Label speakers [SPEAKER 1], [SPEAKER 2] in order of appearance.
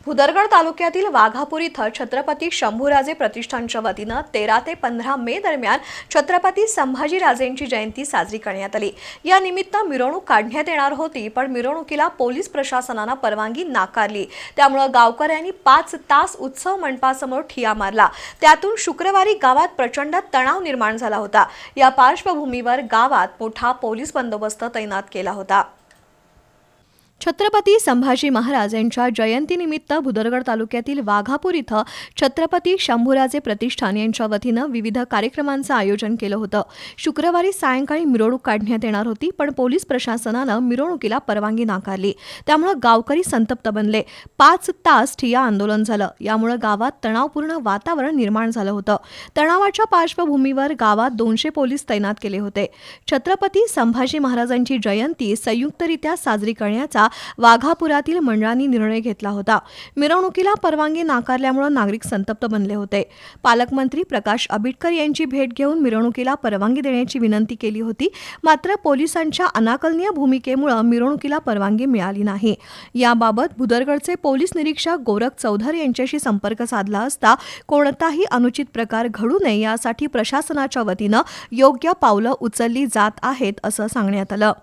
[SPEAKER 1] भुदरगड तालुक्यातील वाघापूर इथं छत्रपती शंभूराजे प्रतिष्ठानच्या वतीनं 13 ते 15 मे दरम्यान छत्रपती संभाजीराजेंची जयंती साजरी करण्यात आली। या निमित्त मिरवणूक काढण्यात येणार होती, पण मिरवणुकीला पोलीस प्रशासनानं परवानगी नाकारली। त्यामुळे गावकऱ्यांनी 5 तास उत्सव मंडपासमोर ठिय्या मारला। त्यातून शुक्रवारी गावात प्रचंड तणाव निर्माण झाला होता। या पार्श्वभूमीवर गावात मोठा पोलीस बंदोबस्त तैनात केला होता। छत्रपती संभाजी महाराज यांच्या जयंतीनिमित्त भुदरगड तालुक्यातील वाघापूर इथं छत्रपती शंभूराजे प्रतिष्ठान यांच्या वतीनं विविध कार्यक्रमांचं आयोजन केलं होतं। शुक्रवारी सायंकाळी मिरवणूक काढण्यात येणार होती, पण पोलीस प्रशासनानं मिरवणुकीला परवानगी नाकारली। त्यामुळे गावकरी संतप्त बनले। 5 तास ठिय्या आंदोलन झालं। यामुळे गावात तणावपूर्ण वातावरण निर्माण झालं होतं। तणावाच्या पार्श्वभूमीवर गावात 200 पोलीस तैनात केले होते। छत्रपती संभाजी महाराजांची जयंती संयुक्तरित्या साजरी करण्याचा वाघापुरातील मंडळांनी निर्णय घेतला होता। मिरवणुकीला परवानगी नाकारल्यामुळे नागरिक संतप्त बनले होते। पालकमंत्री प्रकाश आंबेडकर यांची भेट घेऊन मिरवणुकीला परवानगी देण्याची विनंती केली होती, मात्र पोलिसांच्या अनाकलनीय भूमिकेमुळे मिरवणुकीला परवानगी मिळाली नाही। याबाबत भुदरगडचे पोलीस निरीक्षक गोरख चौधरी यांच्याशी संपर्क साधला असता कोणताही अनुचित प्रकार घडू नये यासाठी प्रशासनाच्या वतीनं योग्य पावलं उचलली जात आहेत असं सांगण्यात आलं।